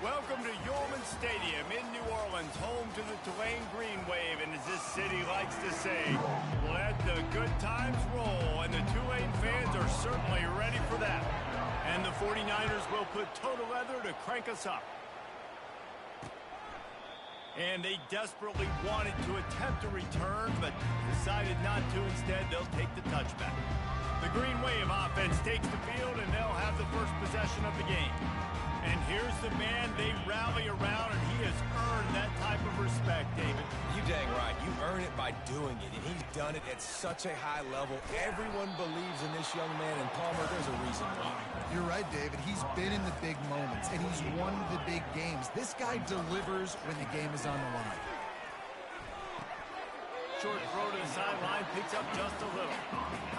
Welcome to Youdontknown Stadium in New Orleans, home to the Tulane Green Wave, and as this city likes to say, let the good times roll, and the Tulane fans are certainly ready for that. And the 49ers will put total leather to crank us up. And they desperately wanted to attempt a return, but decided not to. Instead, they'll take the touchback. The Green Wave offense takes the field, and they'll have the first possession of the game. And here's the man they rally around, and he has earned that type of respect, David. You dang right. You earn it by doing it, and he's done it at such a high level. Everyone believes in this young man, and Palmer, there's a reason why. You're right, David. He's been in the big moments, and he's won the big games. This guy delivers when the game is on the line. Short throw to the sideline, picks up just a little.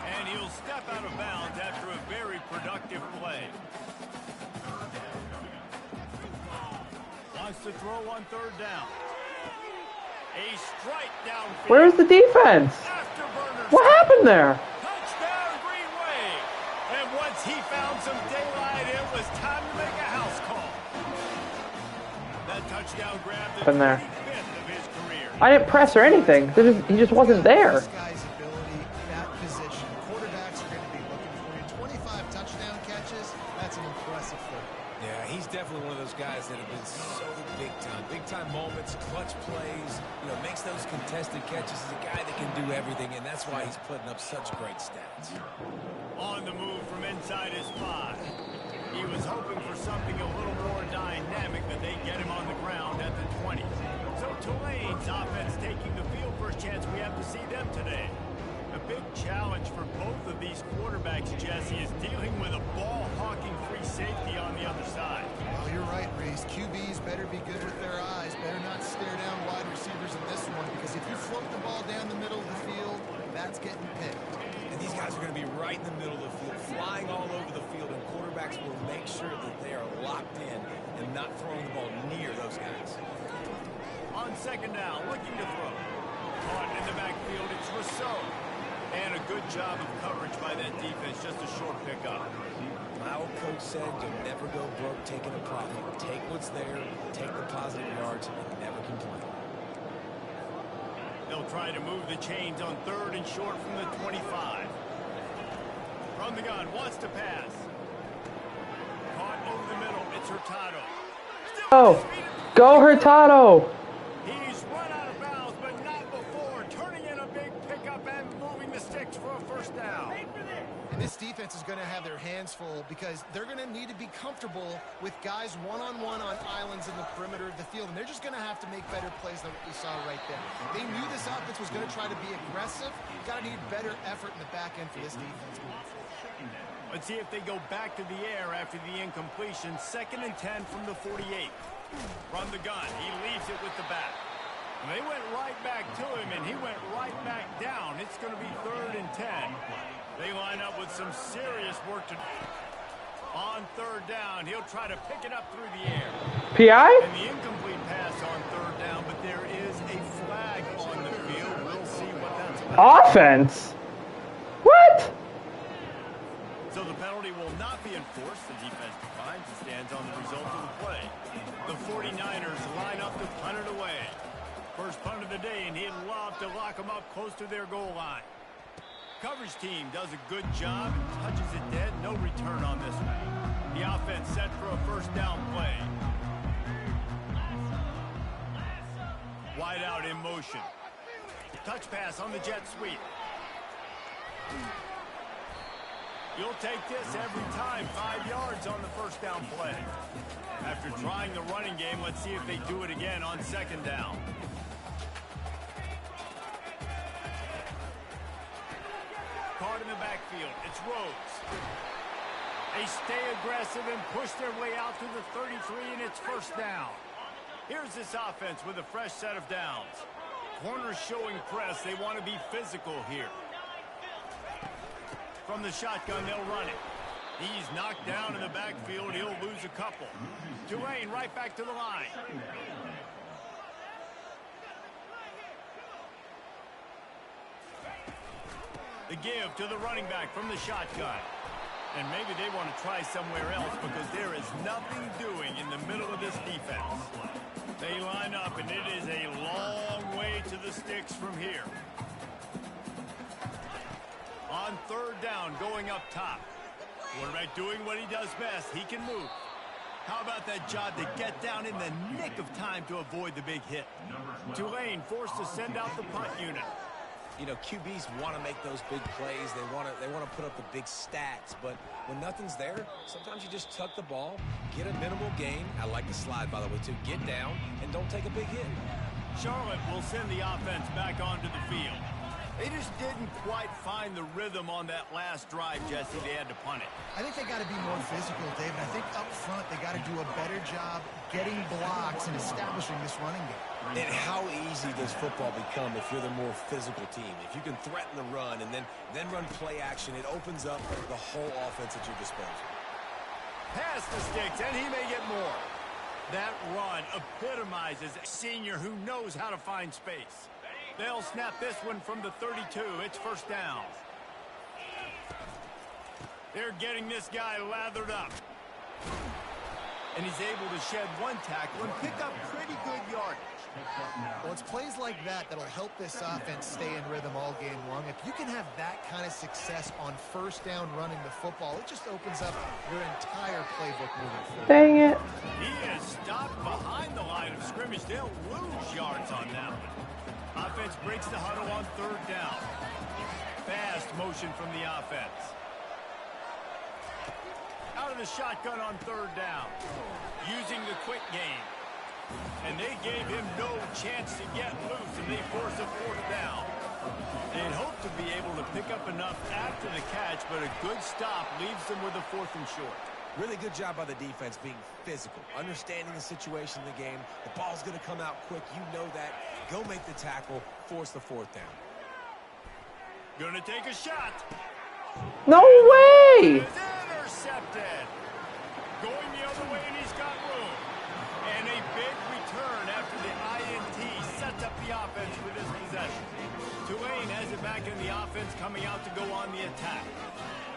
And he'll step out of bounds after a very productive play. Wants to throw on third down. A strike downfield. Where's the defense? What happened there? Touchdown, Green Wave. And once he found some daylight, it was time to make a house call. That touchdown grabbed the 25th of his career. I didn't press or anything. He just wasn't there. This guy's ability, that position, quarterbacks are going to be looking for you. 25 touchdown catches, that's an impressive thing. Yeah, he's definitely one of those guys that have been so big time. Big time moments, clutch plays, makes those contested catches. He's a guy that can do everything, and that's why he's putting up such great stats. On the move from inside his 5. He was hoping for something a little more dynamic, but they get him on the ground at the 20. So Tulane's offense taking the field. First chance we have to see them today. A big challenge for both of these quarterbacks, Jesse, is dealing with a ball-hawking free safety on the other side. Well, you're right, Reese. QBs better be good with their eyes. Better not stare down wide receivers in this one, because if you float the ball down the middle of the field, that's getting picked. And these guys are going to be right in the middle of the field, flying all over the field, and quarterbacks will make sure that they are locked in and not throwing the ball near those guys. On second down, looking to throw. Caught in the backfield, it's Rousseau. And a good job of coverage by that defense, just a short pickup. My old coach said you'll never go broke taking a profit. Take what's there, take the positive yards, and never complain. They'll try to move the chains on third and short from the 25. From the gun, wants to pass. Caught over the middle, it's Hurtado. Oh, go Hurtado! He's run out of bounds, but not before. Turning in a big pickup and moving the sticks for a first down. And this defense is going to have their hands full because they're going to need to be comfortable with guys one-on-one on islands in the perimeter of the field. And they're just going to have to make better plays than what we saw right there. They knew this offense was going to try to be aggressive. Got to need better effort in the back end for this defense moving forward. Let's see if they go back to the air after the incompletion. 2nd and 10 from the 48. From the gun, he leaves it with the back. They went right back to him, and he went right back down. It's going to be 3rd and 10. They line up with some serious work to do. On third down, he'll try to pick it up through the air. PI? And the incomplete pass on third down, but there is a flag on the field. We'll see what that's about. Offense? What? So the penalty will not be enforced. The defense declines and stands on the result of the play. The 49ers line up to punt it away. First punt of the day, and he'd love to lock them up close to their goal line. Coverage team does a good job and touches it dead. No return on this one. The offense set for a first down play. Wide out in motion. Touch pass on the jet sweep. You'll take this every time. 5 yards on the first down play. After trying the running game, let's see if they do it again on second down. Caught in the backfield. It's Rhodes. They stay aggressive and push their way out to the 33, and it's first down. Here's this offense with a fresh set of downs. Corners showing press. They want to be physical here. From the shotgun, they'll run it. He's knocked down in the backfield. He'll lose a couple. Tulane right back to the line. The give to the running back from the shotgun. And maybe they want to try somewhere else because there is nothing doing in the middle of this defense. They line up, and it is a long way to the sticks from here. On third down, going up top. Quarterback doing what he does best. He can move. How about that job to get down in the nick of time to avoid the big hit? Tulane forced to send out the punt unit. You know, QBs want to make those big plays. They want to put up the big stats. But when nothing's there, sometimes you just tuck the ball, get a minimal gain. I like the slide, by the way, too. Get down and don't take a big hit. Charlotte will send the offense back onto the field. They just didn't quite find the rhythm on that last drive, Jesse. They had to punt it. I think they got to be more physical, David. I think up front they got to do a better job getting blocks and establishing this running game. And how easy does football become if you're the more physical team? If you can threaten the run and then run play action, it opens up the whole offense at your disposal. Pass the sticks, and he may get more. That run epitomizes a senior who knows how to find space. They'll snap this one from the 32. It's first down. They're getting this guy lathered up. And he's able to shed one tackle and pick up pretty good yardage. Well, it's plays like that that'll help this offense stay in rhythm all game long. If you can have that kind of success on first down running the football, it just opens up your entire playbook moving forward. Dang it. He is stopped behind the line of scrimmage. They'll lose yards on that one. Offense breaks the huddle on third down. Fast motion from the offense. Out of the shotgun on third down. Using the quick game. And they gave him no chance to get loose, and they force a fourth down. They'd hope to be able to pick up enough after the catch, but a good stop leaves them with a fourth and short. Really good job by the defense being physical, understanding the situation in the game. The ball's going to come out quick. You know that. Go make the tackle, force the fourth down. Gonna take a shot. No way! Is intercepted. Going the other way, and he's got room. And a big return after the INT sets up the offense with this possession. Tulane has it back in the offense, coming out to go on the attack.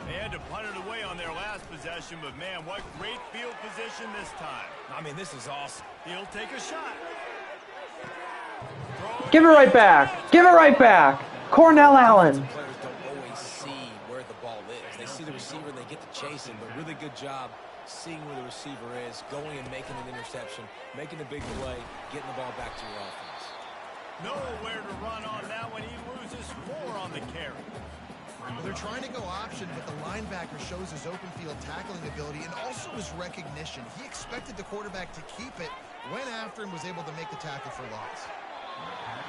They had to punt it away on their last possession, but man, what great field position this time. I mean, this is awesome. He'll take a shot. Give it right back. Give it right back. Cornell Allen. Players don't always see where the ball is. They see the receiver and they get to chase him, but really good job seeing where the receiver is, going and making an interception, making a big play, getting the ball back to your offense. Nowhere to run on that one. He loses 4 on the carry. Well, they're trying to go option, but the linebacker shows his open field tackling ability and also his recognition. He expected the quarterback to keep it, went after him, was able to make the tackle for loss.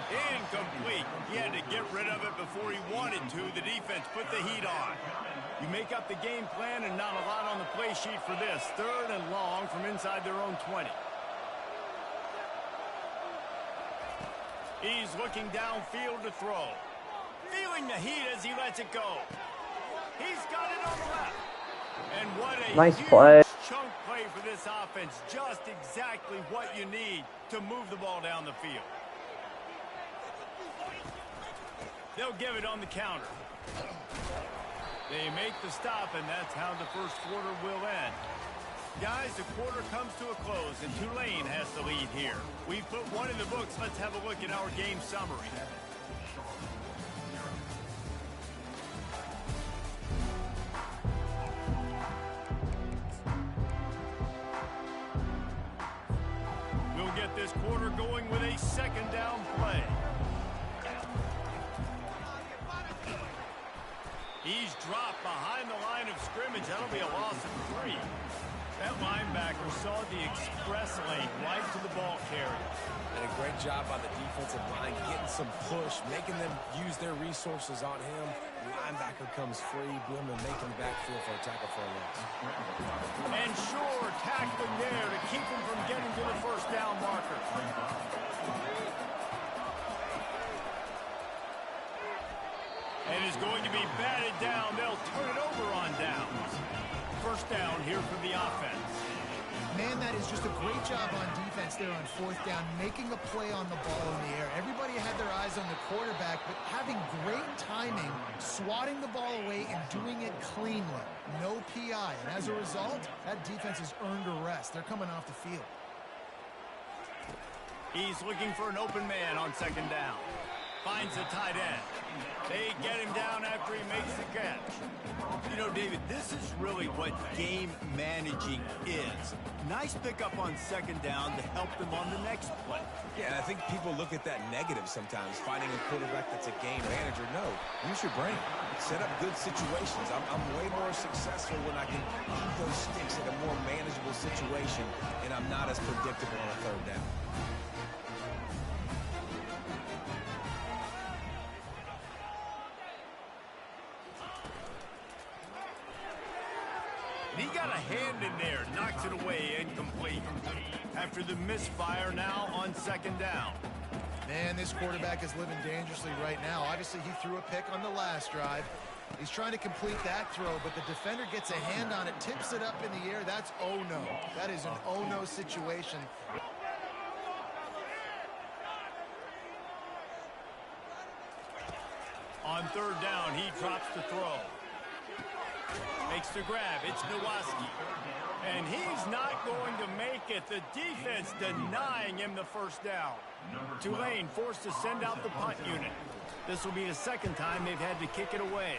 Incomplete. He had to get rid of it before he wanted to. The defense put the heat on. You make up the game plan and not a lot on the play sheet for this. Third and long from inside their own 20. He's looking downfield to throw. Feeling the heat as he lets it go. He's got it on the left. And what a nice huge play. Chunk play for this offense. Just exactly what you need to move the ball down the field. They'll give it on the counter. They make the stop, and that's how the first quarter will end. Guys, the quarter comes to a close, and Tulane has the lead here. We put one in the books. Let's have a look at our game summary. We'll get this quarter going with a second down play. He's dropped behind the line of scrimmage. That'll be a loss of 3. That linebacker saw the express lane right to the ball carrier. And a great job by the defensive line, getting some push, making them use their resources on him. The linebacker comes free, boom, and making the backfield for a tackle for a loss. And sure, tackling there to keep him from getting to the first down marker. And is going to be batted down. They'll turn it over on downs. First down here for the offense. Man, that is just a great job on defense there on fourth down, making a play on the ball in the air. Everybody had their eyes on the quarterback, but having great timing, swatting the ball away and doing it cleanly. No PI. And as a result, that defense has earned a rest. They're coming off the field. He's looking for an open man on second down. Finds the tight end. They get him down after he makes the catch. You know, David, this is really what game managing is. Nice pickup on second down to help them on the next play. Yeah, I think people look at that negative sometimes, finding a quarterback that's a game manager. No, use your brain. Set up good situations. I'm way more successful when I can keep those sticks in a more manageable situation, and I'm not as predictable on a third down. He got a hand in there, knocks it away, incomplete. After the misfire now on second down. Man, this quarterback is living dangerously right now. Obviously, he threw a pick on the last drive. He's trying to complete that throw, but the defender gets a hand on it, tips it up in the air. That's oh no. That is an oh no situation. On third down, he drops the throw. Makes the grab. It's Nowowski. And he's not going to make it. The defense denying him the first down. Tulane forced to send out the punt unit. This will be the second time they've had to kick it away.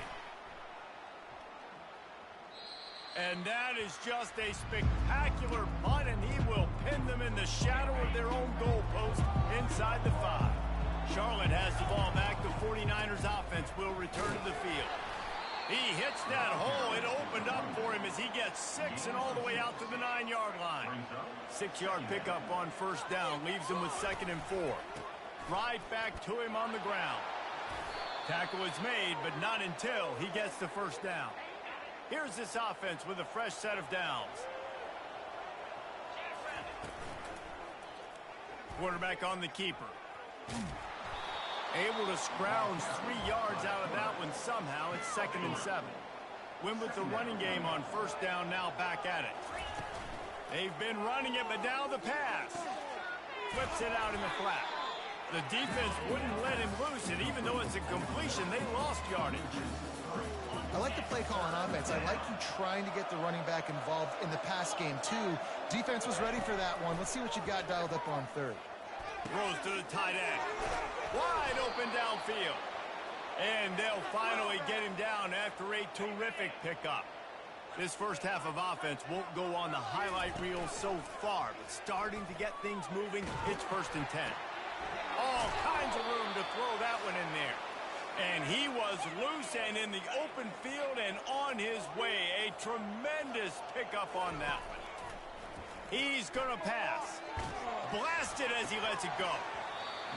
And that is just a spectacular punt, and he will pin them in the shadow of their own goalpost inside the 5. Charlotte has the ball back. The 49ers offense will return to the field. He hits that hole. It opened up for him as he gets 6 and all the way out to the 9-yard line. 6-yard pickup on first down leaves him with 2nd and 4. Right back to him on the ground. Tackle is made, but not until he gets the first down. Here's this offense with a fresh set of downs. Quarterback on the keeper. Able to scrounge 3 yards out of that one somehow. It's 2nd and 7. Win with the running game on first down, now back at it. They've been running it, but now the pass. Flips it out in the flat. The defense wouldn't let him loose, and even though it's a completion, they lost yardage. I like the play call on offense. I like you trying to get the running back involved in the pass game, too. Defense was ready for that one. Let's see what you got dialed up on third. Throws to the tight end. Wide open downfield. And they'll finally get him down after a terrific pickup. This first half of offense won't go on the highlight reel so far, but starting to get things moving, it's 1st and 10. All kinds of room to throw that one in there. And he was loose and in the open field and on his way. A tremendous pickup on that one. He's going to pass. Blasted as he lets it go.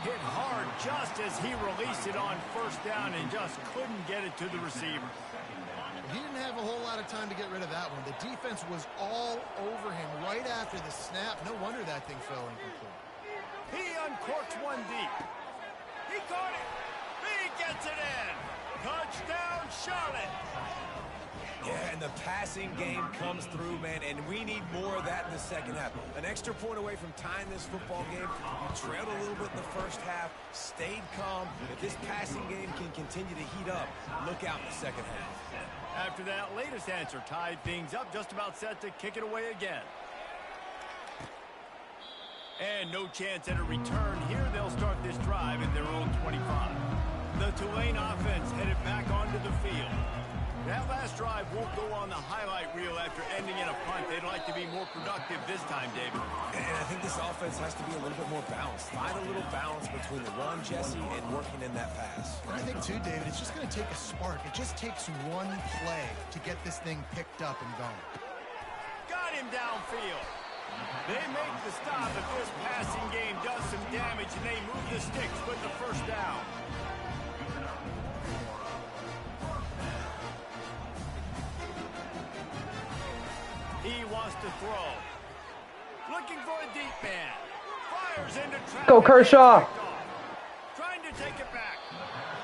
Hit hard just as he released it on first down and just couldn't get it to the receiver. He didn't have a whole lot of time to get rid of that one. The defense was all over him right after the snap. No wonder that thing fell incomplete. He uncorks one deep. He caught it. He gets it in. Touchdown, Charlotte. Yeah, and the passing game comes through, man, and we need more of that in the second half. An extra point away from tying this football game. You trailed a little bit in the first half, stayed calm. If this passing game can continue to heat up, look out in the second half. After that latest answer, tied things up, just about set to kick it away again. And no chance at a return here. They'll start this drive at their own 25. The Tulane offense headed back onto the field. That last drive won't go on the highlight reel after ending in a punt. They'd like to be more productive this time, David. And I think this offense has to be a little bit more balanced. Find a little balance between the run, Jesse, and working in that pass. And I think, too, David, it's just going to take a spark. It just takes one play to get this thing picked up and going. Got him downfield. They make the stop, but this passing game does some damage, and they move the sticks with the first down. He wants to throw. Looking for a deep man. Fires into traffic. Go, Kershaw. Trying to take it back.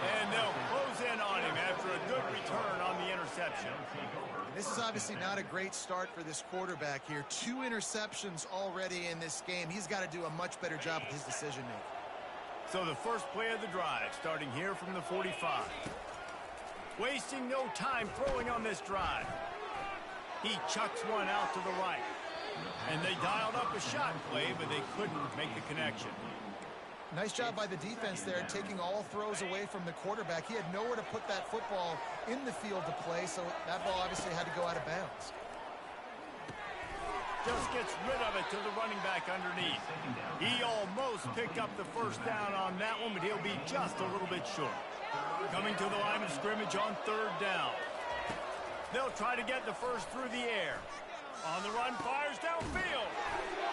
And they'll close in on him after a good return on the interception. This is obviously not a great start for this quarterback here. 2 interceptions already in this game. He's got to do a much better job with his decision-making. So the first play of the drive, starting here from the 45. Wasting no time throwing on this drive. He chucks one out to the right. And they dialed up a shot play, but they couldn't make the connection. Nice job by the defense there, taking all throws away from the quarterback. He had nowhere to put that football in the field to play, so that ball obviously had to go out of bounds. Just gets rid of it to the running back underneath. He almost picked up the first down on that one, but he'll be just a little bit short. Coming to the line of scrimmage on 3rd down. They'll try to get the first through the air. On the run, fires downfield.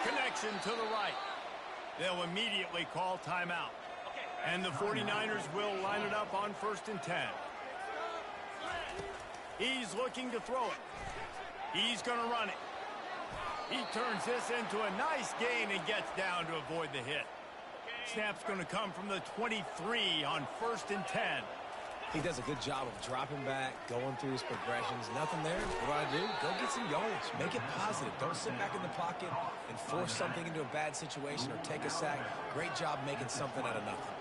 Connection to the right. They'll immediately call timeout. And the 49ers will line it up on 1st and 10. He's looking to throw it. He's going to run it. He turns this into a nice gain and gets down to avoid the hit. Snap's going to come from the 23 on 1st and 10. He does a good job of dropping back, going through his progressions. Nothing there. What do? Go get some yardage. Make it positive. Don't sit back in the pocket and force something into a bad situation or take a sack. Great job making something out of nothing.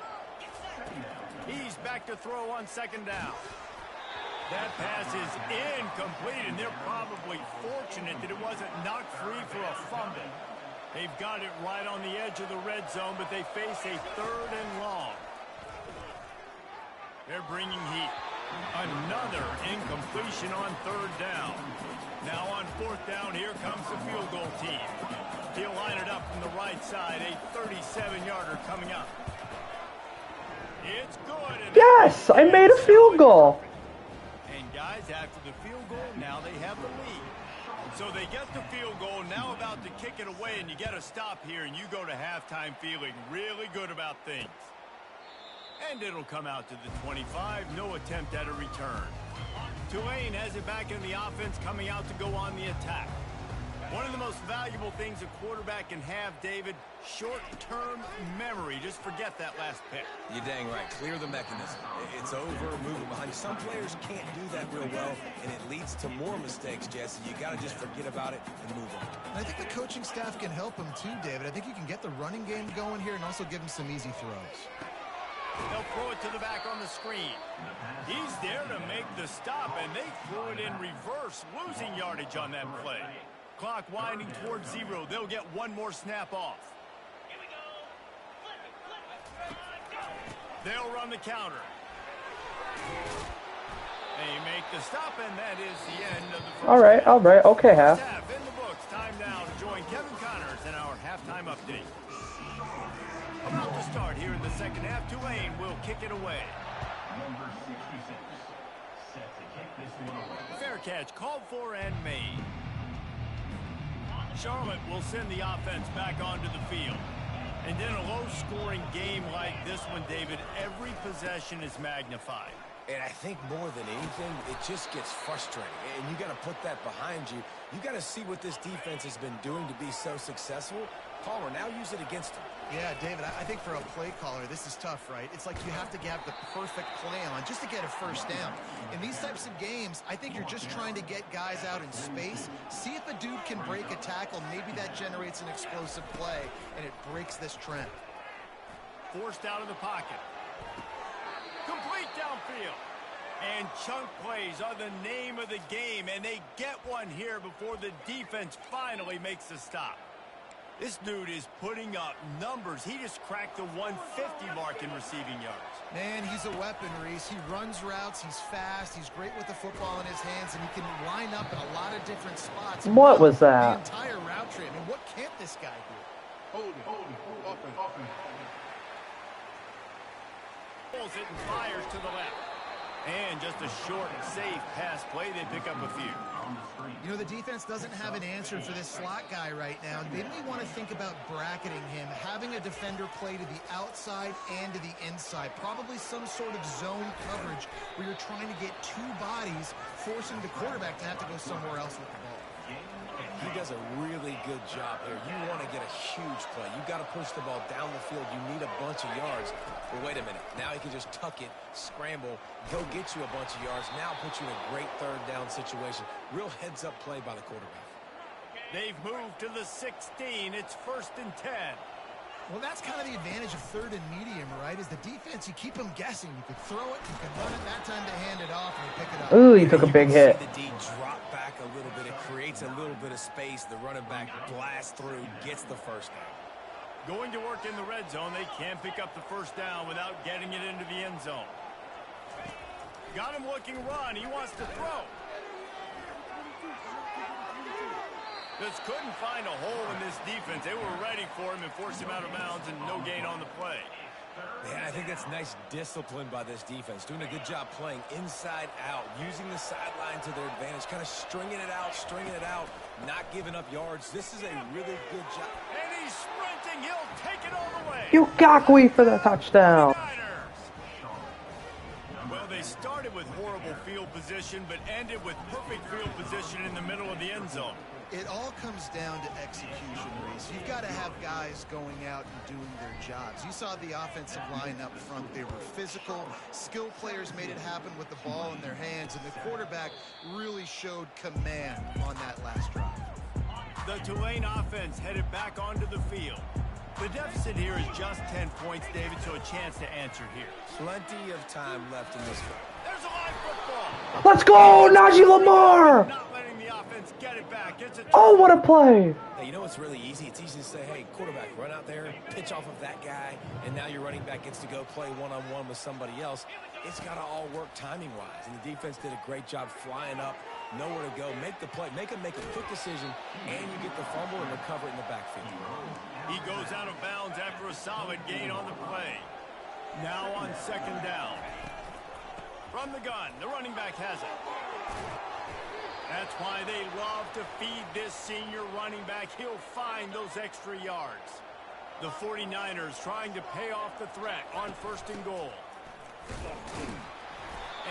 He's back to throw on 2nd down. That pass is incomplete, and they're probably fortunate that it wasn't knocked free for a fumble. They've got it right on the edge of the red zone, but they face a 3rd and long. They're bringing heat. Another incompletion on 3rd down. Now on 4th down, here comes the field goal team. He'll line it up from the right side, a 37-yarder coming up. It's good. Yes, I made a field goal. And guys, after the field goal, now they have the lead. So they get the field goal, now about to kick it away, and you get a stop here, and you go to halftime feeling really good about things. And it'll come out to the 25, no attempt at a return. Tulane has it back in the offense, coming out to go on the attack. One of the most valuable things a quarterback can have, David, short-term memory. Just forget that last pick. You're dang right. Clear the mechanism. It's over, move it behind you. Some players can't do that real well, and it leads to more mistakes, Jesse. You got to just forget about it and move on. And I think the coaching staff can help him too, David. I think you can get the running game going here and also give him some easy throws. They'll throw it to the back on the screen. He's there to make the stop, and they threw it in reverse, losing yardage on that play. Clock winding towards 0. They'll get one more snap off. They'll run the counter. They make the stop, and that is the end of the first All right. Okay, half. half in the books. Time now to join Kevin Connors in our halftime update. About to start here in the second half. Tulane will kick it away. Number 66, set to kick this one away. Fair catch called for and made. Charlotte will send the offense back onto the field. And in a low-scoring game like this one, David, every possession is magnified. And I think more than anything, it just gets frustrating. And you got to put that behind you. You got to see what this defense has been doing to be so successful. Palmer, now use it against them. Yeah, David, I think for a play caller, this is tough, right? It's like you have to have the perfect play on just to get a first down. In these types of games, I think you're just trying to get guys out in space, see if a dude can break a tackle. Maybe that generates an explosive play, and it breaks this trend. Forced out of the pocket. Complete downfield. And chunk plays are the name of the game, and they get one here before the defense finally makes the stop. This dude is putting up numbers. He just cracked the 150 mark in receiving yards. Man, he's a weapon, Reese. He runs routes. He's fast. He's great with the football in his hands, and he can line up in a lot of different spots. What was that? The entire route tree. I mean, what can't this guy do? Hold it, up and. Pulls it and fires to the left. And just a short, safe pass play. They pick up a few. You know, the defense doesn't have an answer for this slot guy right now. They may want to think about bracketing him, having a defender play to the outside and to the inside. Probably some sort of zone coverage where you're trying to get two bodies, forcing the quarterback to have to go somewhere else with the ball. he does a really good job here. You want to get a huge play. You got to push the ball down the field. You need a bunch of yards. But wait a minute. Now he can just tuck it, scramble, go get you a bunch of yards. Now put you in a great third down situation. Real heads-up play by the quarterback. They've moved to the 16. It's 1st and 10. Well, that's kind of the advantage of third and medium, right? Is the defense, you keep them guessing. You could throw it, you can run it. That time to hand it off and pick it up. Ooh, he took a big hit. The D drop back a little bit. It creates a little bit of space. The running back blasts through, gets the first down. Going to work in the red zone. They can't pick up the first down without getting it into the end zone. Got him looking run. He wants to throw. Just couldn't find a hole in this defense. They were ready for him and forced him out of bounds, and no gain on the play. Yeah, I think that's nice discipline by this defense. Doing a good job playing inside out, using the sideline to their advantage, kind of stringing it out, not giving up yards. This is a really good job. And he's sprinting. He'll take it all the way. Youdontknowwhere for the touchdown. Well, they started with horrible field position, but ended with perfect field position in the middle of the end zone. It all comes down to execution, Reese. You've got to have guys going out and doing their jobs. You saw the offensive line up front. They were physical. Skill players made it happen with the ball in their hands, and the quarterback really showed command on that last drive. The Tulane offense headed back onto the field. The deficit here is just 10 points, David, so a chance to answer here. Plenty of time left in this one. There's a live football. Let's go, Najee Lamar! Not letting the offense get it back. It's a Oh, what a play! Hey, you know what's really easy? It's easy to say, hey, quarterback, run out there, pitch off of that guy, and now your running back gets to go play one-on-one with somebody else. It's got to all work timing-wise, and the defense did a great job flying up, nowhere to go, make the play, make a quick decision, and you get the fumble and recover it in the backfield. He goes out of bounds after a solid gain on the play. Now on 2nd down. From the gun, the running back has it. That's why they love to feed this senior running back. He'll find those extra yards. The 49ers trying to pay off the threat on 1st and goal.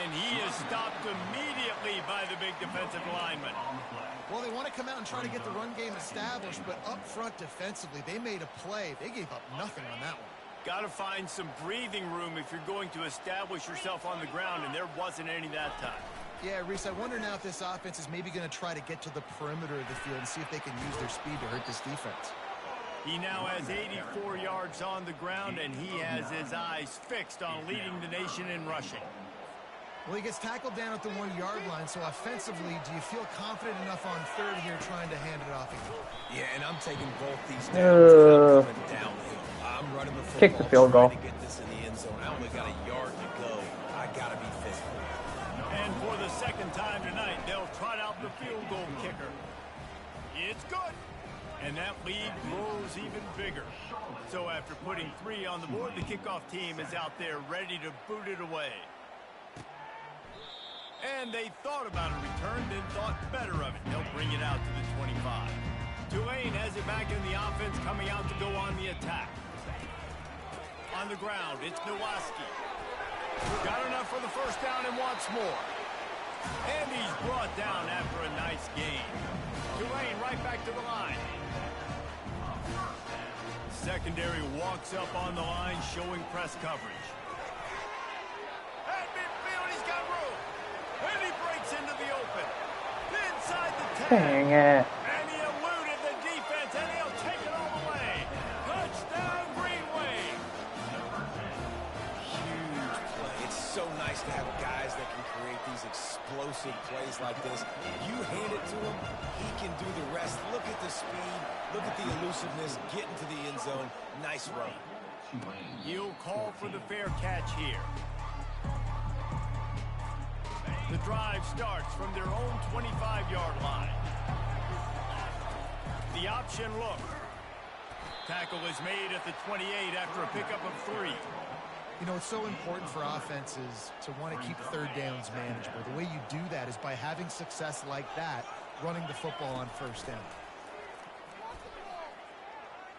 And he is stopped immediately by the big defensive lineman. Well, they want to come out and try to get the run game established, but up front defensively, they made a play. They gave up nothing on that one. Got to find some breathing room if you're going to establish yourself on the ground, and there wasn't any that time. Yeah, Reese, I wonder now if this offense is maybe going to try to get to the perimeter of the field and see if they can use their speed to hurt this defense. He now has 84 yards on the ground, and he has his eyes fixed on leading the nation in rushing. Well, he gets tackled down at the 1-yard line, so offensively, do you feel confident enough on 3rd here trying to hand it off again? Yeah, and I'm taking both these downs. I'm downhill. I'm running the football, Kick the field goal. trying to get this in the end zone. I only got a yard to go. I got to be physical. And for the 2nd time tonight, they'll trot out the field goal kicker. It's good. And that lead grows even bigger. So after putting 3 on the board, the kickoff team is out there ready to boot it away. And they thought about a return, then thought better of it. They'll bring it out to the 25. Tulane has it back in the offense, coming out to go on the attack. On the ground, it's Nowaski. Got enough for the first down and wants more. And he's brought down after a nice gain. Tulane right back to the line. Secondary walks up on the line, showing press coverage. At midfield, he's got room. And he breaks into the open. Inside the 10. Dang it. And he eluded the defense, and he'll take it all the way. Touchdown, Green Wave. Huge play. It's so nice to have guys that can create these explosive plays like this. You hand it to him, he can do the rest. Look at the speed. Look at the elusiveness. Get into the end zone. Nice run. He'll call for the fair catch here. The drive starts from their own 25-yard line. The option look. Tackle is made at the 28 after a pickup of 3. You know, it's so important for offenses to want to keep 3rd downs manageable. The way you do that is by having success like that, running the football on 1st down.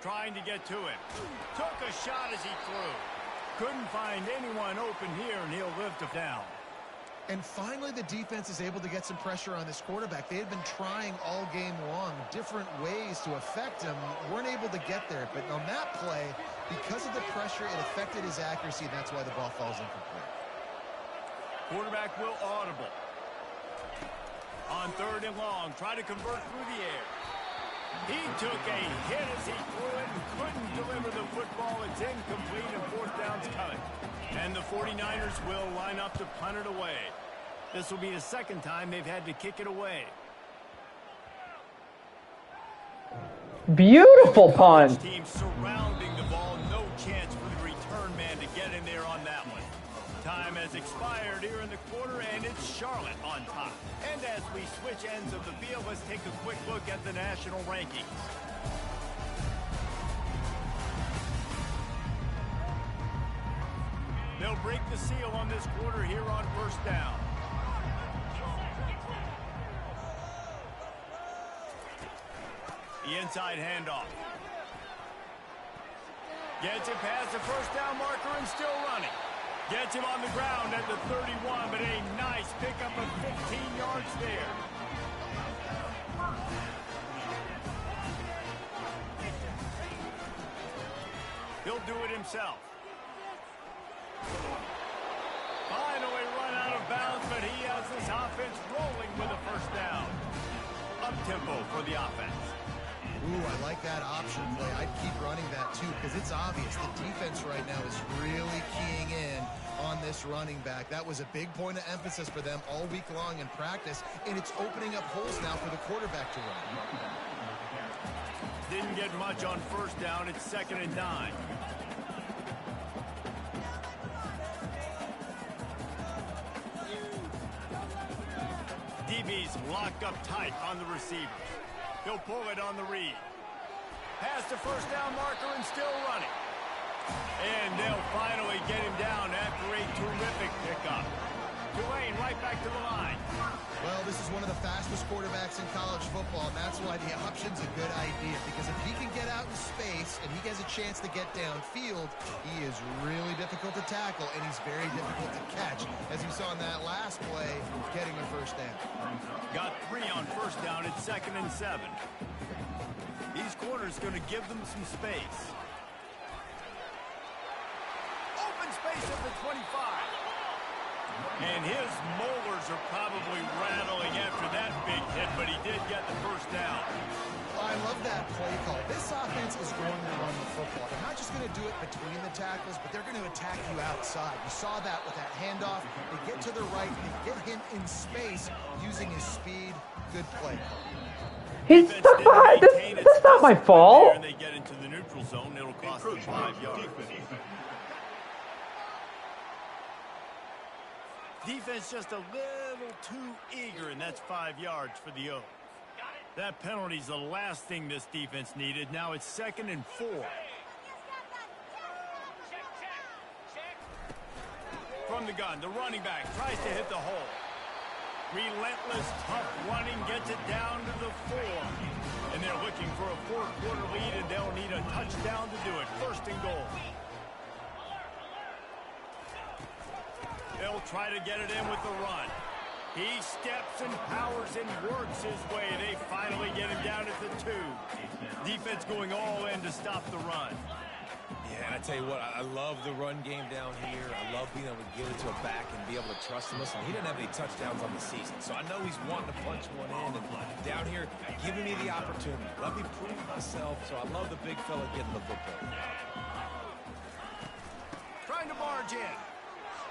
Trying to get to it. Took a shot as he threw. Couldn't find anyone open here, and he'll lift it down. And finally, the defense is able to get some pressure on this quarterback. They had been trying all game long, different ways to affect him, weren't able to get there. But on that play, because of the pressure, it affected his accuracy, and that's why the ball falls incomplete. Quarterback will audible. On 3rd and long, try to convert through the air. He took a hit as he threw it and couldn't deliver the football. It's incomplete and 4th down's coming. And the 49ers will line up to punt it away. This will be the 2nd time they've had to kick it away. Beautiful punt. Team surrounding the ball. No chance for the return man to get in there on that one. Time has expired here in the quarter, and it's Charlotte on top. And as we switch ends of the field, let's take a quick look at the national rankings. They'll break the seal on this quarter here on 1st down. The inside handoff. Gets it past the 1st down marker and still running. Gets him on the ground at the 31, but a nice pickup of 15 yards there. He'll do it himself. Finally run out of bounds, but he has this offense rolling with a 1st down. Up-tempo for the offense. Ooh, I like that option play. I'd keep running that too because it's obvious the defense right now is really keying in on this running back. That was a big point of emphasis for them all week long in practice, and it's opening up holes now for the quarterback to run. Didn't get much on 1st down. It's 2nd and 9. DB's locked up tight on the receivers. He'll pull it on the read. Past the 1st down marker and still running. And they'll finally get him down after a terrific pickup. Tulane right back to the line. Well, this is one of the fastest quarterbacks in college football, and that's why the option's a good idea. Because if he can get out in space and he has a chance to get downfield, he is really difficult to tackle, and he's very difficult to catch. As you saw in that last play, getting a 1st down. Got 3 on 1st down. It's 2nd and 7. These corners going to give them some space. Open space at the 25. And his molars are probably rattling after that big hit, but he did get the 1st down. Well, I love that play call. This offense is going to run the football. They're not just going to do it between the tackles, but they're going to attack you outside. You saw that with that handoff. They get to the right. They get him in space using his speed. Good play call. He's stuck behind. That's not my fault. And they get into the neutral zone. It'll cost them 5 yards. Defense just a little too eager, and that's 5 yards for the O. That penalty's the last thing this defense needed. Now it's 2nd and 4. From the gun, the running back tries to hit the hole. Relentless, tough running gets it down to the 4. And they're looking for a 4-quarter lead, and they'll need a touchdown to do it. 1st and goal. They'll try to get it in with the run. He steps and powers and works his way. They finally get him down at the 2. Defense going all in to stop the run. Yeah, and I tell you what, I love the run game down here. I love being able to give it to a back and be able to trust him. Listen, he didn't have any touchdowns on the season, so I know he's wanting to punch one in. And down here, giving me the opportunity. Let me prove myself, so I love the big fella getting the football. Trying to barge in.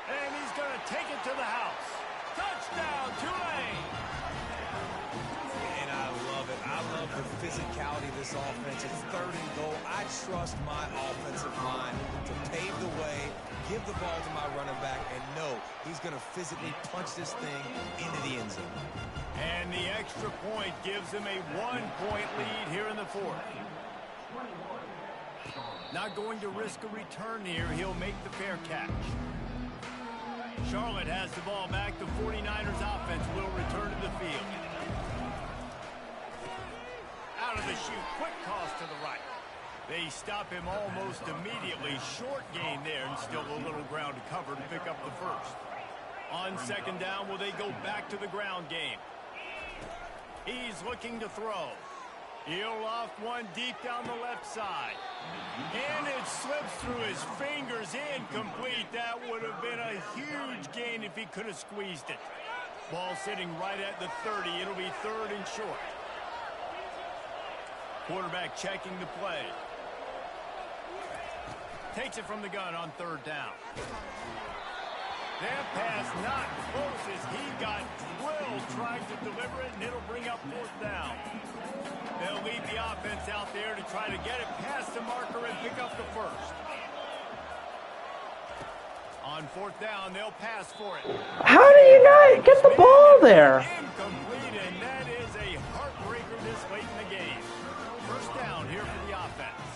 And he's going to take it to the house. Touchdown, Tulane! And I love it. I love the physicality of this offense. It's 3rd and goal. I trust my offensive line to pave the way, give the ball to my running back, and know he's going to physically punch this thing into the end zone. And the extra point gives him a 1-point lead here in the 4th. Not going to risk a return here. He'll make the fair catch. Charlotte has the ball back. The 49ers offense will return to the field. Out of the chute, quick toss to the right. They stop him almost immediately. Short gain there, and still a little ground to cover to pick up the 1st. On second down, will they go back to the ground game? He's looking to throw. He'll loft one deep down the left side. And it slips through his fingers, incomplete. That would have been a huge gain if he could have squeezed it. Ball sitting right at the 30. It'll be third and short. Quarterback checking the play. Takes it from the gun on third down. That pass not close as he got drilled trying to deliver it, and it'll bring up fourth down. They'll lead the offense out there to try to get it past the marker and pick up the first. On fourth down, they'll pass for it. How do you not get the ball there? Incomplete, and that is a heartbreaker this late in the game. First down here for the offense.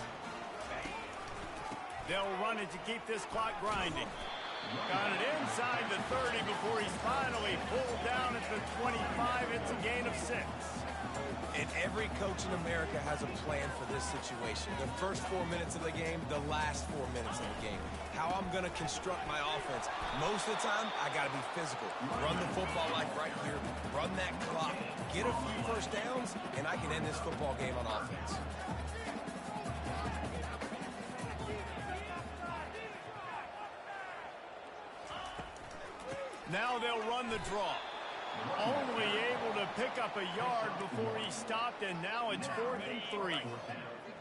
They'll run it to keep this clock grinding. Got it inside the 30 before he's finally pulled down at the 25. It's a gain of 6. And every coach in America has a plan for this situation. The first 4 minutes of the game, the last 4 minutes of the game. How I'm going to construct my offense. Most of the time, I got to be physical. Run the football like right here. Run that clock. Get a few first downs, and I can end this football game on offense. Now they'll run the draw. Only able to pick up a yard before he stopped, and now it's 4th and 3.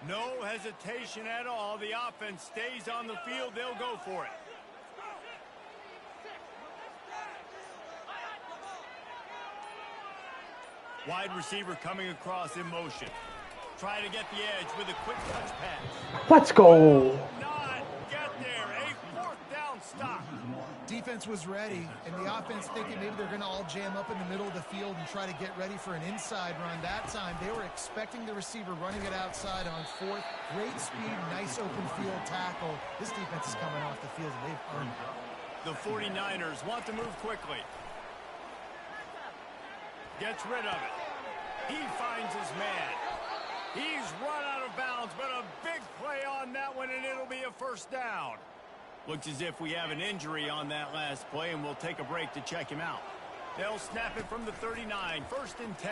No hesitation at all. The offense stays on the field. They'll go for it. Wide receiver coming across in motion. Try to get the edge with a quick touch pass. Let's go. Not get there. A 4th down stop. Defense was ready, and the offense thinking maybe they're going to all jam up in the middle of the field and try to get ready for an inside run. That time, they were expecting the receiver running it outside on 4th. Great speed, nice open field tackle. This defense is coming off the field, and they've earned it. The 49ers want to move quickly. Gets rid of it. He finds his man. He's run out of bounds, but a big play on that one, and it'll be a first down. Looks as if we have an injury on that last play, and we'll take a break to check him out. They'll snap it from the 39, 1st and 10.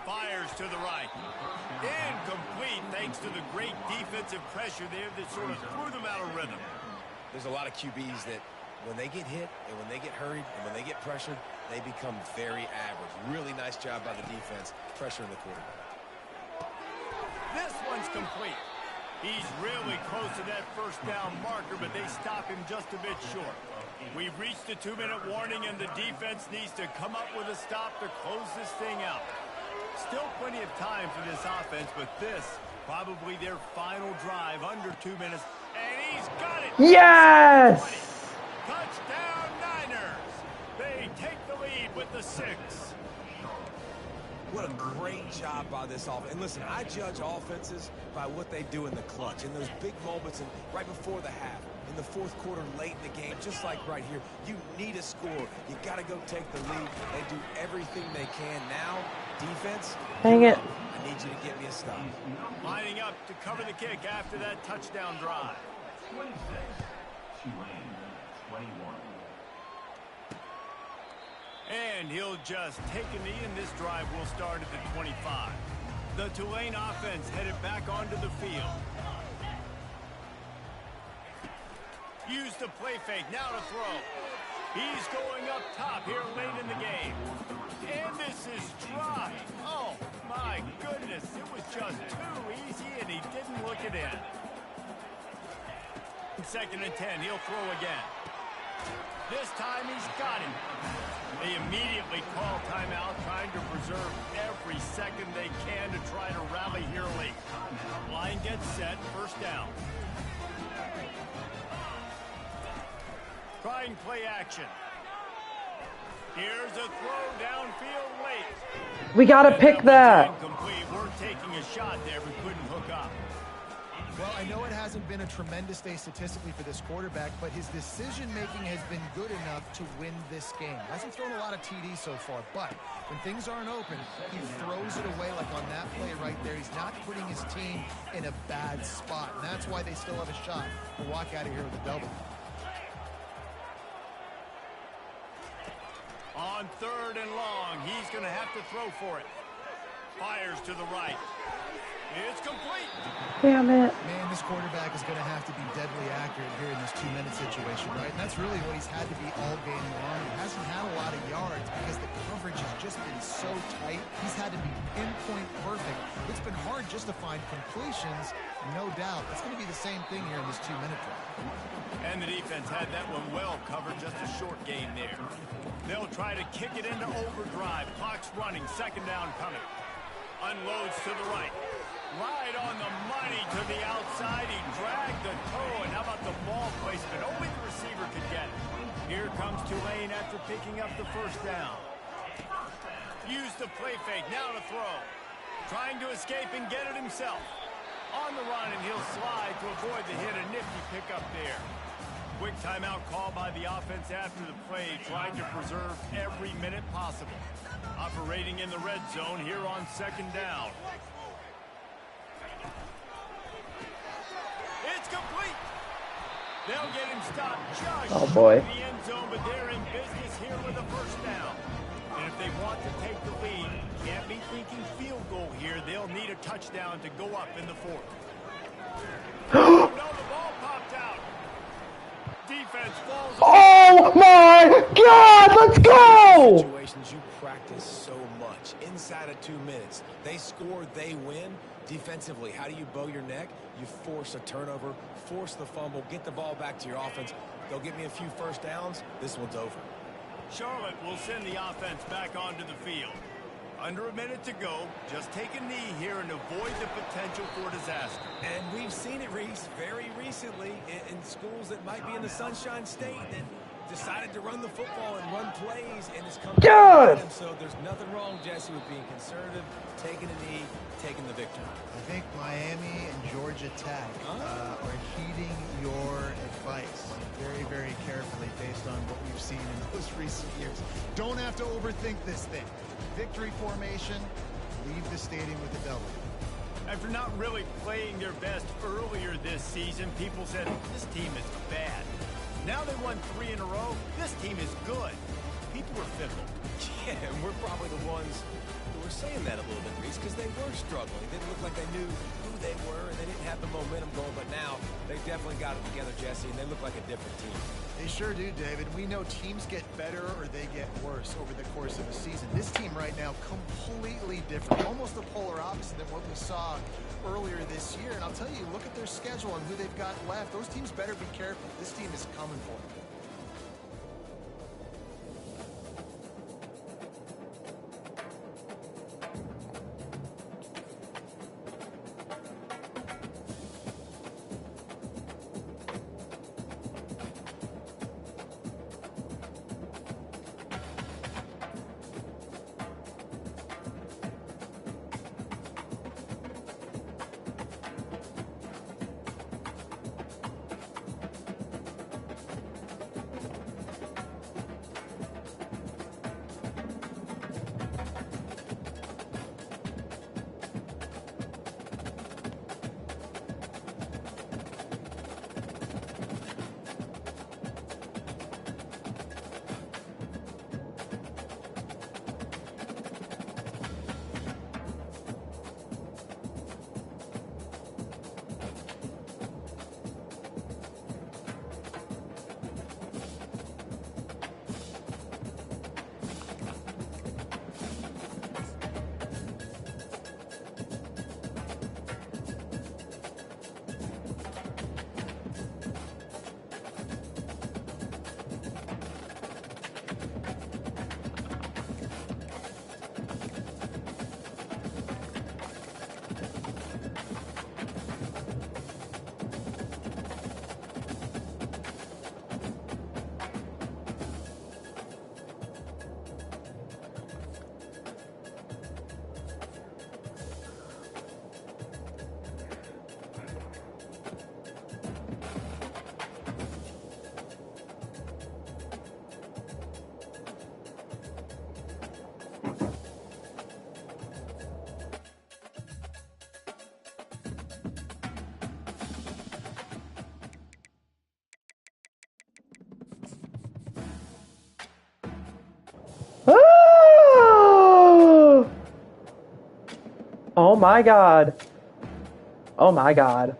Fires to the right. Incomplete thanks to the great defensive pressure there that sort of threw them out of rhythm. There's a lot of QBs that when they get hit and when they get hurried and when they get pressured, they become very average. Really nice job by the defense, pressuring the quarterback. This one's complete. He's really close to that first down marker, but they stop him just a bit short. We've reached the 2-minute warning, and the defense needs to come up with a stop to close this thing out. Still plenty of time for this offense, but this, probably their final drive, under 2 minutes. And he's got it! Yes! Touchdown Niners! They take the lead with the 6. What a great job by this offense. And listen, I judge offenses by what they do in the clutch, in those big moments and right before the half, in the 4th quarter, late in the game, just like right here. You need a score. You got to go take the lead. They do everything they can. Now, defense, Dang it. I need you to get me a stop. Lining up to cover the kick after that touchdown drive. 26, Tulane, 21. And he'll just take a knee, and this drive will start at the 25. The Tulane offense headed back onto the field. Use the play fake, now to throw. He's going up top here late in the game. And this is dropped. Oh, my goodness. It was just too easy, and he didn't look it in. 2nd and 10, he'll throw again. This time he's got him. They immediately call timeout, trying to preserve every second they can to try to rally here late. Line gets set, first down. Trying play action. Here's a throw downfield late. We got to pick that. Incomplete. We're taking a shot there, but couldn't hook up. Well, I know it hasn't been a tremendous day statistically for this quarterback, but his decision-making has been good enough to win this game. Hasn't thrown a lot of TDs so far, but when things aren't open, he throws it away like on that play right there. He's not putting his team in a bad spot, and that's why they still have a shot to walk out of here with a double. 3rd and long. He's going to have to throw for it. Fires to the right. It's complete. Damn it. Man, this quarterback is going to have to be deadly accurate here in this 2-minute situation, right? And that's really what he's had to be all game long. He hasn't had a lot of yards because the coverage has just been so tight. He's had to be pinpoint perfect. It's been hard just to find completions, no doubt. It's going to be the same thing here in this 2-minute drive. And the defense had that one well covered, just a short gain there. They'll try to kick it into overdrive. Clock's running, 2nd down coming. Unloads to the right. Right on the money to the outside. He dragged the toe, and how about the ball placement? Only the receiver could get it. Here comes Tulane after picking up the 1st down. Use the play fake, now to throw. Trying to escape and get it himself. On the run, and he'll slide to avoid the hit. A nifty pickup there. Quick timeout call by the offense after the play, trying to preserve every minute possible. Operating in the red zone here on 2nd down. It's complete. They'll get him stopped just Oh, boy. short of the end zone, but they're in business here with a 1st down. And if they want to take the lead, can't be thinking field goal here. They'll need a touchdown to go up in the 4th. No, the ball popped out. Defense falls. Oh my God, let's go! Situations you practice so much. Inside of 2 minutes, they score, they win. Defensively, how do you bow your neck? You force a turnover, force the fumble, get the ball back to your offense. They'll get me a few 1st downs. This one's over. Charlotte will send the offense back onto the field. Under a minute to go. Just take a knee here and avoid the potential for disaster. And we've seen it, Reese, very recently in schools that might be in the Sunshine State that decided to run the football and run plays, and it's come Good. to them. So there's nothing wrong, Jesse, with being conservative, taking a knee, taking the victory. I think Miami and Georgia Tech are heeding your advice very, very carefully based on what we've seen in those recent years. Don't have to overthink this thing. Victory formation, leave the stadium with a W. After not really playing their best earlier this season, people said, this team is bad. Now they won 3 in a row. This team is good. People were fickle. Yeah, and we're probably the ones who were saying that a little bit, Reese, because they were struggling. It didn't look like they knew who they were, and they didn't have the momentum going. But now they definitely got it together, Jesse, and they look like a different team. They sure do, David. We know teams get better or they get worse over the course of a season. This team right now, completely different. Almost the polar opposite than what we saw earlier this year. And I'll tell you, look at their schedule and who they've got left. Those teams better be careful. This team is coming for them. Oh my God. Oh my God.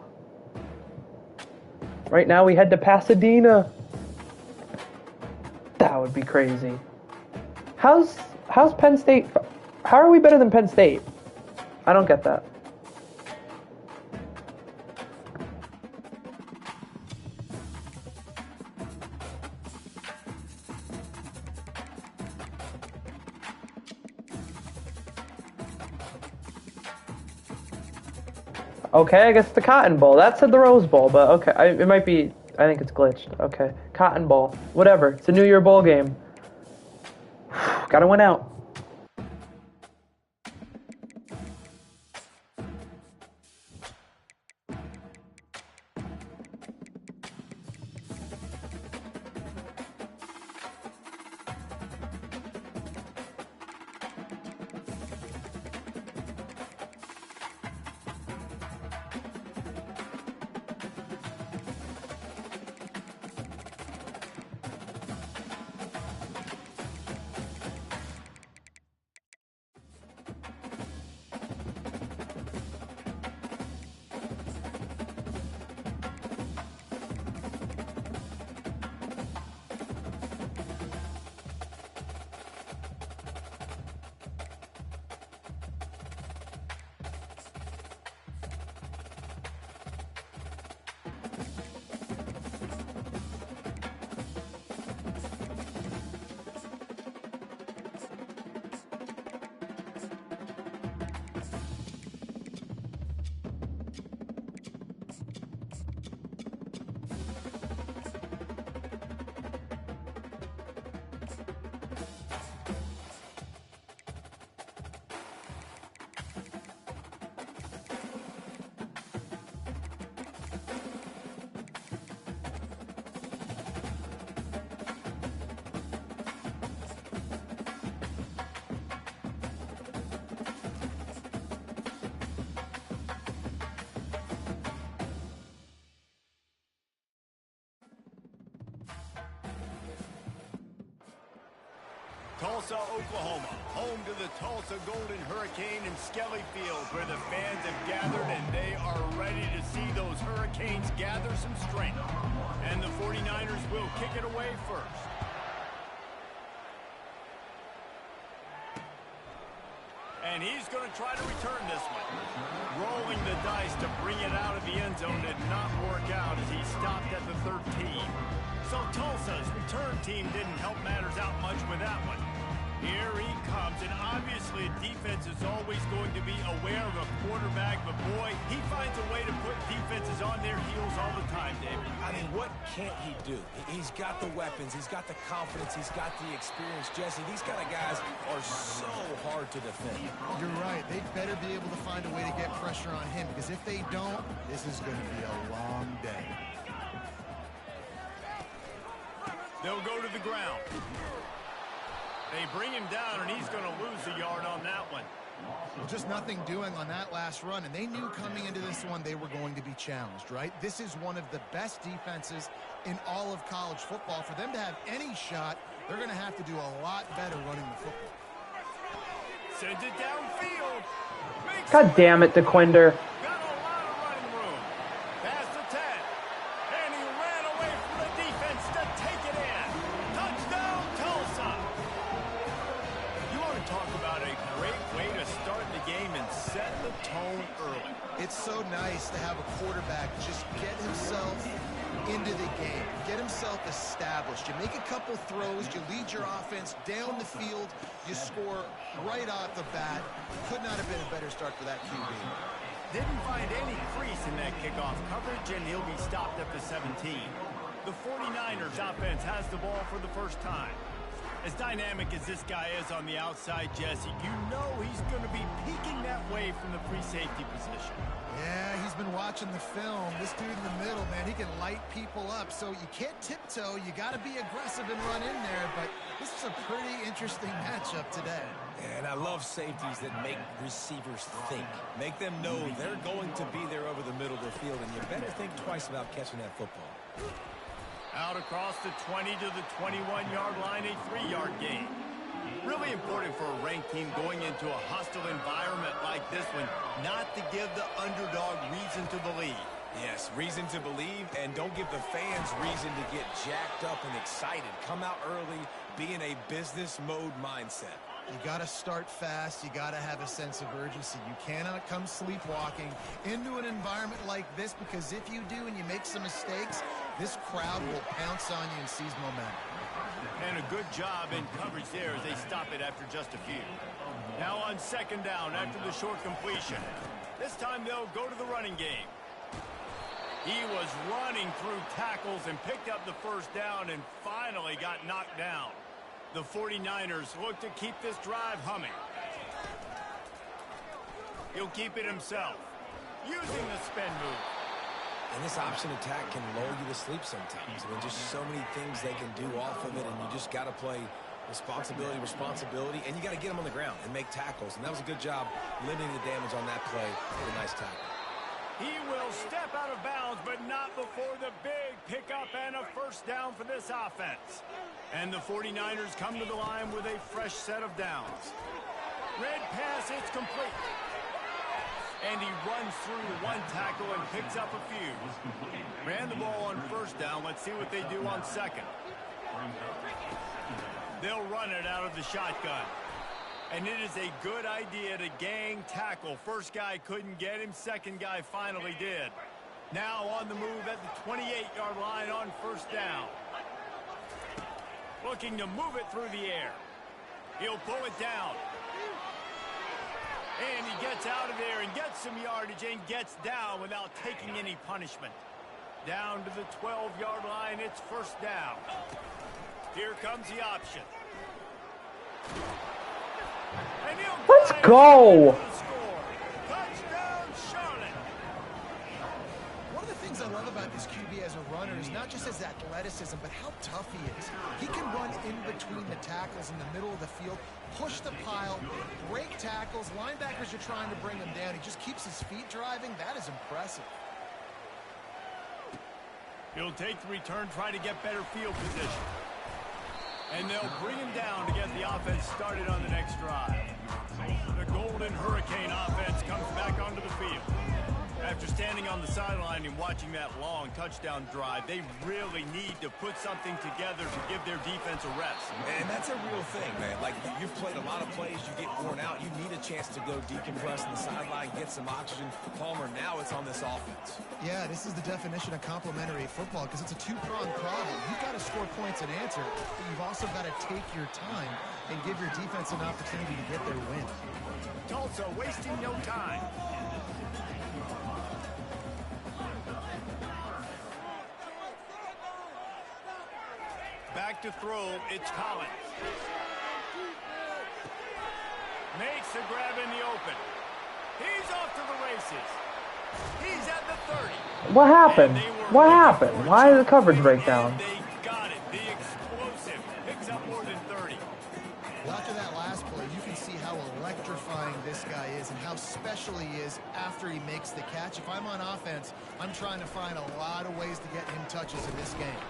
Right now we head to Pasadena. That would be crazy. How's Penn State? How are we better than Penn State? I don't get that. Okay, I guess the Cotton Bowl. That said the Rose Bowl, but okay. It might be, I think it's glitched. Okay, Cotton Bowl. Whatever. It's a New Year Bowl game. Gotta win out. Tulsa, Oklahoma, home to the Tulsa Golden Hurricane in Skelly Field, where the fans have gathered and they are ready to see those Hurricanes gather some strength. And the 49ers will kick it away first. And he's going to try to return this one. Rolling the dice to bring it out of the end zone did not work out as he stopped at the 13. So Tulsa's return team didn't help matters out much with that one. Here he comes, and obviously defense is always going to be aware of a quarterback, but boy, he finds a way to put defenses on their heels all the time, David. I mean, what can't he do? He's got the weapons, he's got the confidence, he's got the experience. Jesse, these kind of guys are so hard to defend. You're right. They better be able to find a way to get pressure on him, because if they don't, this is going to be a long day. They'll go to the ground. They bring him down, and he's going to lose a yard on that one. Well, just nothing doing on that last run, and they knew coming into this one they were going to be challenged, right? This is one of the best defenses in all of college football. For them to have any shot, they're going to have to do a lot better running the football. Sends it downfield. God damn it, DeQuinder. Got a lot of running room. Past the 10. And he ran away from the defense to take it in. Touchdown, Tulsa. You want to talk about a great way to start the game and set the tone early. It's so nice to have a quarterback just get himself into the game, get himself established. You make a couple throws, you lead your offense down the field, you score right off the bat. Could not have been a better start for that QB. Didn't find any crease in that kickoff coverage, and he'll be stopped at the 17. The 49ers offense has the ball for the first time. As dynamic as this guy is on the outside, Jesse, you know he's going to be peeking that way from the free safety position. Yeah, he's been watching the film. This dude in the middle, man, he can light people up. So you can't tiptoe. You got to be aggressive and run in there. But this is a pretty interesting matchup today. And I love safeties that make receivers think. Make them know they're going to be there over the middle of the field, and you better think twice about catching that football. Out across the 20 to the 21-yard line, a 3-yard gain. Really important for a ranked team going into a hostile environment like this one, not to give the underdog reason to believe. Yes, reason to believe, and don't give the fans reason to get jacked up and excited. Come out early, be in a business mode mindset. You got to start fast. You got to have a sense of urgency. You cannot come sleepwalking into an environment like this, because if you do and you make some mistakes, this crowd will pounce on you and seize momentum. And a good job in coverage there as they stop it after just a few. Now on second down after the short completion. This time they'll go to the running game. He was running through tackles and picked up the first down and finally got knocked down. The 49ers look to keep this drive humming. He'll keep it himself, using the spin move. And this option attack can lull you to sleep sometimes. I mean, just so many things they can do off of it, and you just got to play responsibility, and you got to get them on the ground and make tackles. And that was a good job limiting the damage on that play. A nice tackle. He will step out of bounds, but not before the big pickup and a first down for this offense. And the 49ers come to the line with a fresh set of downs. Red pass, it's complete. And he runs through one tackle and picks up a few. Ran the ball on first down. Let's see what they do on second. They'll run it out of the shotgun. And it is a good idea to gang tackle. First guy couldn't get him. Second guy finally did. Now on the move at the 28-yard line on first down. Looking to move it through the air. He'll pull it down. And he gets out of there and gets some yardage and gets down without taking any punishment. Down to the 12-yard line, it's first down. Here comes the option. Let's go! Touchdown, Charlotte! One of the things I love about this QB as a runner is not just his athleticism, but how tough he is. He can run in between the tackles in the middle of the field, push the pile, break tackles. Linebackers are trying to bring him down. He just keeps his feet driving. That is impressive. He'll take the return, try to get better field position. And they'll bring him down to get the offense started on the next drive. The Golden Hurricane offense comes back onto the field. After standing on the sideline and watching that long touchdown drive, they really need to put something together to give their defense a rest. And that's a real thing, man. Like, you've played a lot of plays, you get worn out, you need a chance to go decompress on the sideline, get some oxygen. Palmer, now it's on this offense. Yeah, this is the definition of complementary football, because it's a two-pronged problem. You've got to score points and answer, but you've also got to take your time and give your defense an opportunity to get their win. Tulsa wasting no time. Back to throw, it's Collins. Makes the grab in the open. He's off to the races. He's at the 30. What happened? What happened? Why did the coverage break down? They got it. The explosive picks up more than 30. Well, after that last play, you can see how electrifying this guy is and how special he is after he makes the catch. If I'm on offense, I'm trying to find a lot of ways to get him touches in this game.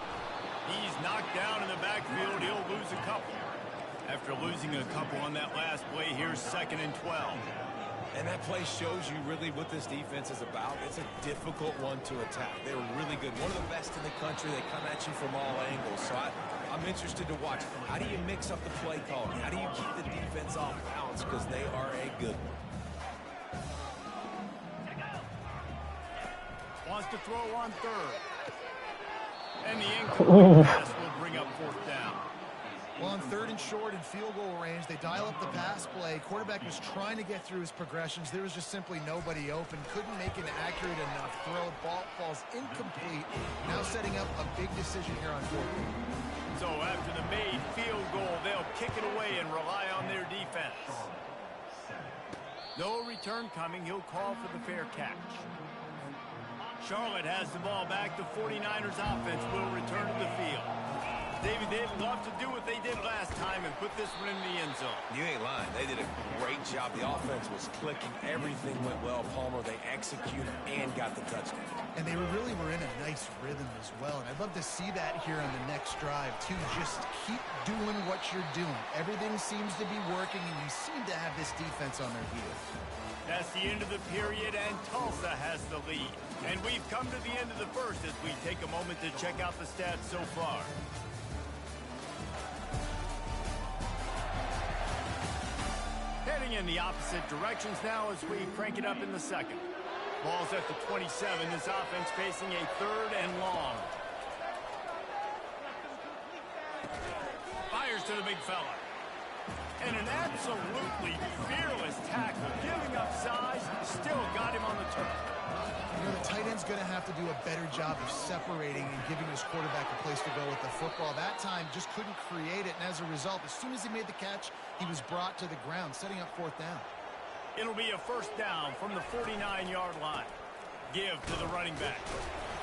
He's knocked down in the backfield. He'll lose a couple. After losing a couple on that last play, here's 2nd and 12. And that play shows you really what this defense is about. It's a difficult one to attack. They're really good. One of the best in the country. They come at you from all angles. So I'm interested to watch. How do you mix up the play calling? How do you keep the defense off balance? Because they are a good one. Wants to throw on third. And the incomplete pass will bring up 4th down. Well, on 3rd and short and field goal range, they dial up the pass play. Quarterback was trying to get through his progressions. There was just simply nobody open. Couldn't make an accurate enough throw. Ball falls incomplete. Now setting up a big decision here on 4th. So after the made field goal, they'll kick it away and rely on their defense. No return coming. He'll call for the fair catch. Charlotte has the ball back. The 49ers offense will return to the field. David, they'd love to do what they did last time and put this one in the end zone. You ain't lying. They did a great job. The offense was clicking. Everything went well. Palmer, they executed and got the touchdown. And they really were in a nice rhythm as well. And I'd love to see that here on the next drive, too. Just keep doing what you're doing. Everything seems to be working, and you seem to have this defense on their heels. That's the end of the period, and Tulsa has the lead. And we've come to the end of the first as we take a moment to check out the stats so far. Heading in the opposite directions now as we crank it up in the second. Ball's at the 27. This offense facing a 3rd and long. Fires to the big fella. And an absolutely fearless tackle. Giving up size, still got him on the turf. You know, the tight end's going to have to do a better job of separating and giving his quarterback a place to go with the football. That time just couldn't create it, and as a result, as soon as he made the catch, he was brought to the ground, setting up 4th down. It'll be a 1st down from the 49-yard line. Give to the running back.